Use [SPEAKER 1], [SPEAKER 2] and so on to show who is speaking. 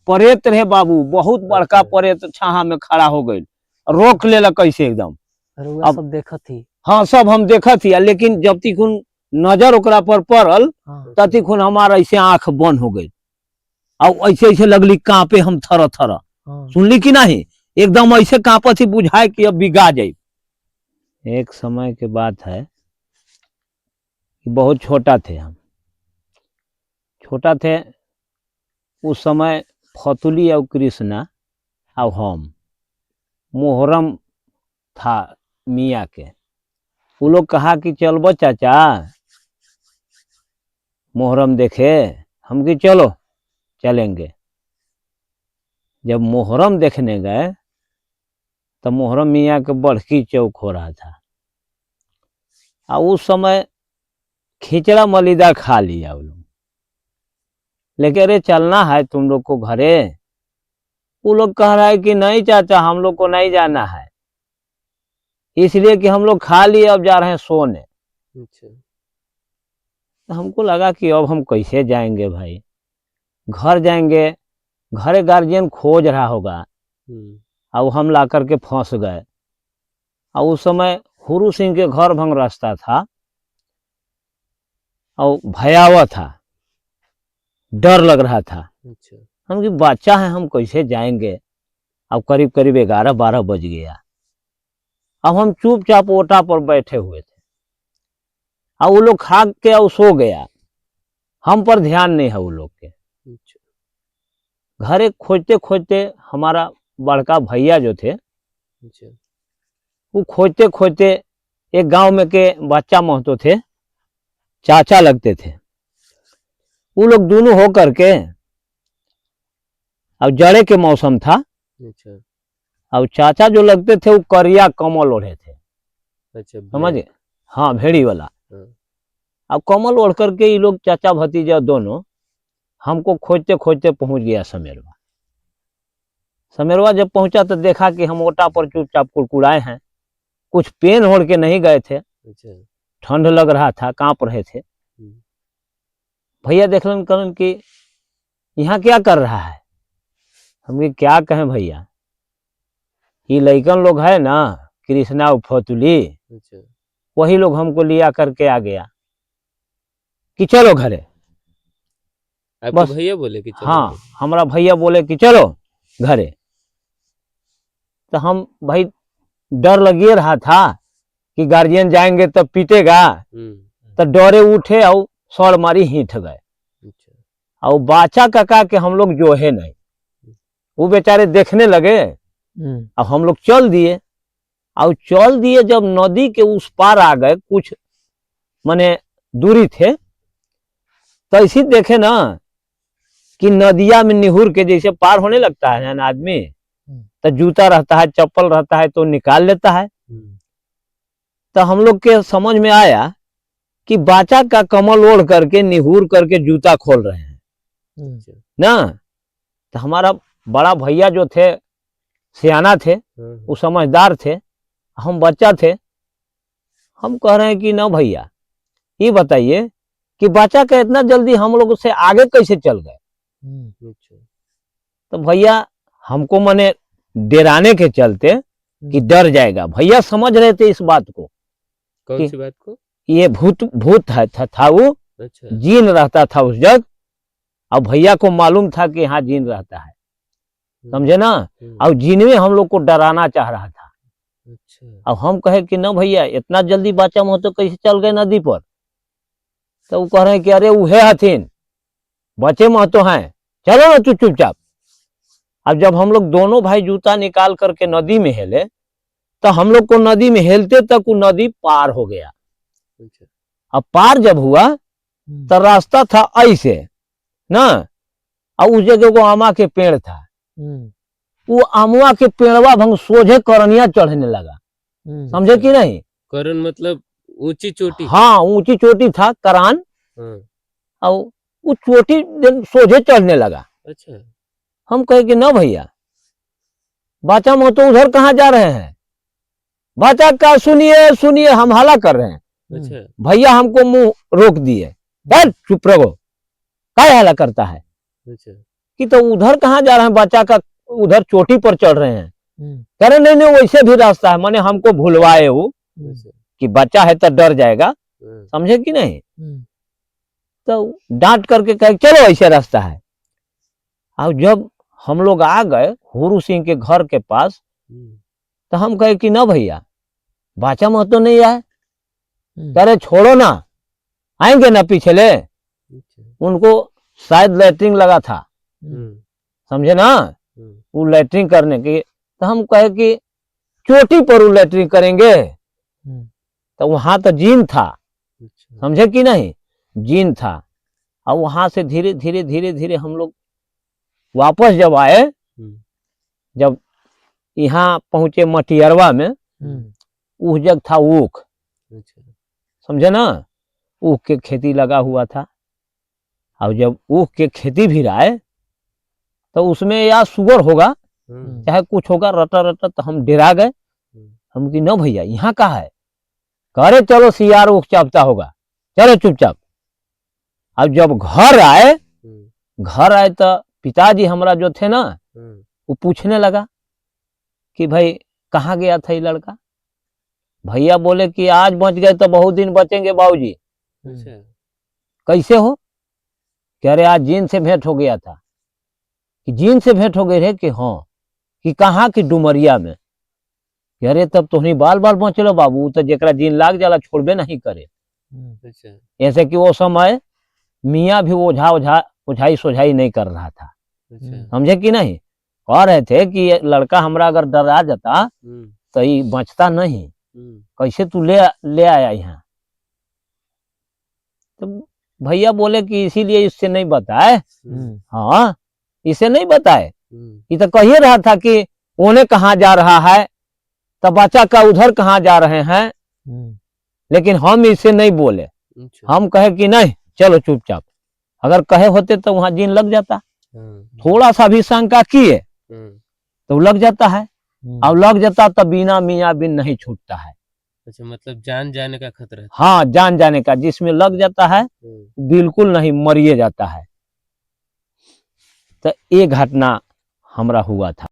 [SPEAKER 1] परेत रहे बाबू, बहुत बड़का परेत छाहा में खड़ा हो गई, रोक ले कैसे एकदम।
[SPEAKER 2] अब सब देखत थी।
[SPEAKER 1] हाँ सब हम देखत ही, लेकिन जब तिकुन नजर ओकरा पर पड़ल ततिकुन हमारा ऐसे आंख बंद हो गई और ऐसे ऐसे लगली कांपे, हम थर थर। सुनली कि नहीं, एकदम ऐसे कांपत ही, बुझाए कि अब बिगा जाए। एक समय के बात है, बहुत छोटा थे हम, छोटा थे उस समय। फतुली और कृष्णा और हम, मोहर्रम था मियाँ के, वो लोग कहा कि चलबो चाचा मोहर्रम देखे। हम कि चलो चलेंगे। जब मोहर्रम देखने गए तो मोहर्रम मियाँ के बड़की चौक हो रहा था, और उस समय खिचड़ा मलिदा खा लिया वो लोग, लेकिन अरे चलना है तुम लोग को घरे। वो लोग कह रहा है कि नहीं चाचा हम लोग को नहीं जाना है, इसलिए कि हम लोग खा लिए, अब जा रहे हैं सोने। तो हमको लगा कि अब हम कैसे जाएंगे भाई, घर जाएंगे, घरे गार्जियन खोज रहा होगा, और हम ला करके फंस गए। और उस समय हुरू सिंह के घर भंग रास्ता था और भयावह था, डर लग रहा था। हम कि बच्चा है, हम कैसे जाएंगे। अब करीब करीब 11-12 बज गया। अब हम चुपचाप ओटा पर बैठे हुए थे, और वो लोग खा के और सो गया, हम पर ध्यान नहीं है वो लोग के। घरे खोजते खोजते हमारा बड़का भैया जो थे, वो खोजते खोजते एक गांव में के बच्चा महतो थे, चाचा लगते थे, वो लोग दोनों हो करके, अब जड़े के मौसम था, और चाचा जो लगते थे वो करिया कमल ओढ़े थे। समझे, हाँ भेड़ी वाला। अब कमल ओढ़ करके ये लोग चाचा भतीजा दोनों हमको खोजते खोजते पहुंच गया समेरवा। समेरवा जब पहुंचा तो देखा कि हम ओटा पर चुपचाप कुड़कुड़ाए हैं, कुछ पेन ओढ़ के नहीं गए थे। ठंड लग रहा था, कांप रहे थे। भैया देखलन कहलन कि यहाँ क्या कर रहा है। हम क्या कहें भैया, ये लइकन लोग है ना कृष्णा और फतुली, वही लोग हमको लिया करके आ गया कि चलो घरे। बस
[SPEAKER 3] भैया बोले कि चलो।
[SPEAKER 1] हाँ हमारा भैया बोले कि चलो घरे। तो हम भाई डर लगे रहा था कि गार्जियन जाएंगे तब पीटेगा, तो डरे उठे और सड़ मारी हिट गए। और बाचा काका के हम लोग जो है नहीं, वो बेचारे देखने लगे, अब हम लोग चल दिए। और चल दिए, जब नदी के उस पार आ गए, कुछ माने दूरी थे, तो ऐसी देखे ना कि नदिया में निहुर के जैसे पार होने लगता है ना आदमी, तो जूता रहता है, चप्पल रहता है तो निकाल लेता है। तो हम लोग के समझ में आया कि बाचा का कमल ओढ़ करके निहुर करके जूता खोल रहे हैं ना। तो हमारा बड़ा भैया जो थे सियाना थे, वो समझदार थे, हम बच्चा थे। हम कह रहे हैं कि ना भैया ये बताइए कि बच्चा का इतना जल्दी हम लोग से आगे कैसे चल गए। तो भैया हमको मने डराने के चलते कि डर जाएगा, भैया समझ रहे थे इस बात को।
[SPEAKER 3] कौन सी बात को? ये
[SPEAKER 1] भूत था वो। अच्छा। जीन रहता था उस जग, और भैया को मालूम था कि यहाँ जीन रहता है, समझे ना। और जीन में हम लोग को डराना चाह रहा था। अच्छा। अब हम कहे कि ना भैया इतना जल्दी बच्चा में तो कैसे चल गए नदी पर। तो वो कह रहे हैं कि अरे वो है हथिन, बच्चे में तो हैं, चलो ना तू चुपचाप। अब जब हम लोग दोनों भाई जूता निकाल करके नदी में हेले, तो हम लोग को नदी में हेलते तक वो नदी पार हो गया। अब पार जब हुआ तो रास्ता था ऐसे ना, और उस जगह को आमा के पेड़ था, वो आमुआ के पेड़वा भंग सोझे करनिया चढ़ने लगा। समझे कि नहीं।
[SPEAKER 3] करन मतलब ऊंची चोटी।
[SPEAKER 1] हाँ ऊंची चोटी था करान, और वो चोटी सोझे चढ़ने लगा।
[SPEAKER 3] अच्छा।
[SPEAKER 1] हम कहे कि ना भैया बाचा में तो उधर कहाँ जा रहे हैं, बाचा का सुनिए सुनिए, हम हला कर रहे हैं। अच्छा। भैया हमको मुंह रोक दिए, चुप रहो, क्या हला करता है। अच्छा। कि तो उधर कहाँ जा रहे हैं, बच्चा का उधर चोटी पर चढ़ रहे हैं।
[SPEAKER 2] हम्म,
[SPEAKER 1] कह रहे नहीं नहीं वैसे भी रास्ता है, माने हमको भुलवाए वो
[SPEAKER 3] अच्छा,
[SPEAKER 1] कि बच्चा है तो डर जाएगा,
[SPEAKER 3] हाँ,
[SPEAKER 1] समझे कि नहीं।
[SPEAKER 2] हम्म,
[SPEAKER 1] तो डांट करके कहे चलो ऐसे रास्ता है। अब जब हम लोग आ गए हुरू सिंह के घर के पास,
[SPEAKER 3] हम्म,
[SPEAKER 1] तो हम कहे कि ना भैया बाचा मत तो नहीं आए।
[SPEAKER 2] हम्म,
[SPEAKER 1] कह रहे छोड़ो ना, आएंगे ना पीछे ले।
[SPEAKER 3] अच्छा,
[SPEAKER 1] उनको शायद लैट्रिन लगा था,
[SPEAKER 3] हम्म,
[SPEAKER 1] समझे ना,
[SPEAKER 3] हम्म,
[SPEAKER 1] वो लैट्रिन करने की। तो हम कहे कि चोटी पर वो लैट्रिन करेंगे,
[SPEAKER 2] हम्म,
[SPEAKER 1] तो वहां तो जीन था,
[SPEAKER 3] अच्छा,
[SPEAKER 1] समझे कि नहीं, जीन था। और वहां से धीरे धीरे धीरे धीरे हम लोग वापस जब आए,
[SPEAKER 3] हम्म,
[SPEAKER 1] जब यहाँ पहुंचे मटियरवा में,
[SPEAKER 2] हम्म,
[SPEAKER 1] उस जग था ऊख,
[SPEAKER 3] अच्छा,
[SPEAKER 1] समझे ना, ऊख के खेती लगा हुआ था। और जब ऊख के खेती भी रहा है तो उसमें या सुगर होगा
[SPEAKER 3] हाँ,
[SPEAKER 1] चाहे कुछ होगा, रटा रटा, तो हम डरा गए।
[SPEAKER 3] हम्म,
[SPEAKER 1] हम कि न भैया यहाँ कहाँ है, कह रहे चलो सियार ऊख चापता होगा, चलो चुपचाप। अब जब घर आए,
[SPEAKER 3] हम्म,
[SPEAKER 1] घर आए तो पिताजी हमारा जो थे ना,
[SPEAKER 3] हाँ,
[SPEAKER 1] वो पूछने लगा कि भाई कहाँ गया था ये लड़का। भैया बोले कि आज बच गए तो बहुत दिन बचेंगे बाबूजी।
[SPEAKER 3] अच्छा,
[SPEAKER 1] कैसे हो, कह रहे आज जीन से भेंट हो गया था। कि जीन से भेंट हो गई रे, कि हाँ, कि कहाँ की डुमरिया में। कह रहे तब तो नहीं बाल बाल बचलो बाबू, तो जेकरा जीन लाग जाला छोड़बे नहीं करे।
[SPEAKER 2] हम्म,
[SPEAKER 3] अच्छा,
[SPEAKER 1] ऐसे कि वो समय मियाँ भी ओझा ओझा ओझाई सोझाई नहीं कर रहा था,
[SPEAKER 3] अच्छा,
[SPEAKER 1] समझे कि नहीं। कह रहे थे कि ये लड़का हमरा अगर डरा जाता
[SPEAKER 3] हम्म,
[SPEAKER 1] तो ये बचता नहीं,
[SPEAKER 3] हम्म,
[SPEAKER 1] कैसे तू ले ले आया यहाँ। तो भैया बोले कि इसीलिए इससे नहीं बताए।
[SPEAKER 3] हम्म,
[SPEAKER 1] हाँ, इसे नहीं बताए,
[SPEAKER 3] हम्म,
[SPEAKER 1] ये तो कह ही रहा था कि उन्हें कहाँ जा रहा है, तो बच्चा का उधर कहाँ जा रहे हैं।
[SPEAKER 2] हम्म,
[SPEAKER 1] लेकिन हम इससे नहीं बोले,
[SPEAKER 3] अच्छा,
[SPEAKER 1] हम कहे कि नहीं चलो चुपचाप। अगर कहे होते तो वहां जीन लग जाता,
[SPEAKER 3] हाँ,
[SPEAKER 1] थोड़ा सा भी शंका किए
[SPEAKER 3] हाँ,
[SPEAKER 1] तो लग जाता है।
[SPEAKER 2] हम्म,
[SPEAKER 1] अब लग जाता तो बिना मियाँ बिन नहीं छूटता है।
[SPEAKER 3] अच्छा, मतलब जान जाने का खतरा था।
[SPEAKER 1] हाँ, जान जाने का, जिसमें लग जाता है बिल्कुल नहीं, मरिए जाता है। तो ये घटना हमरा हुआ था।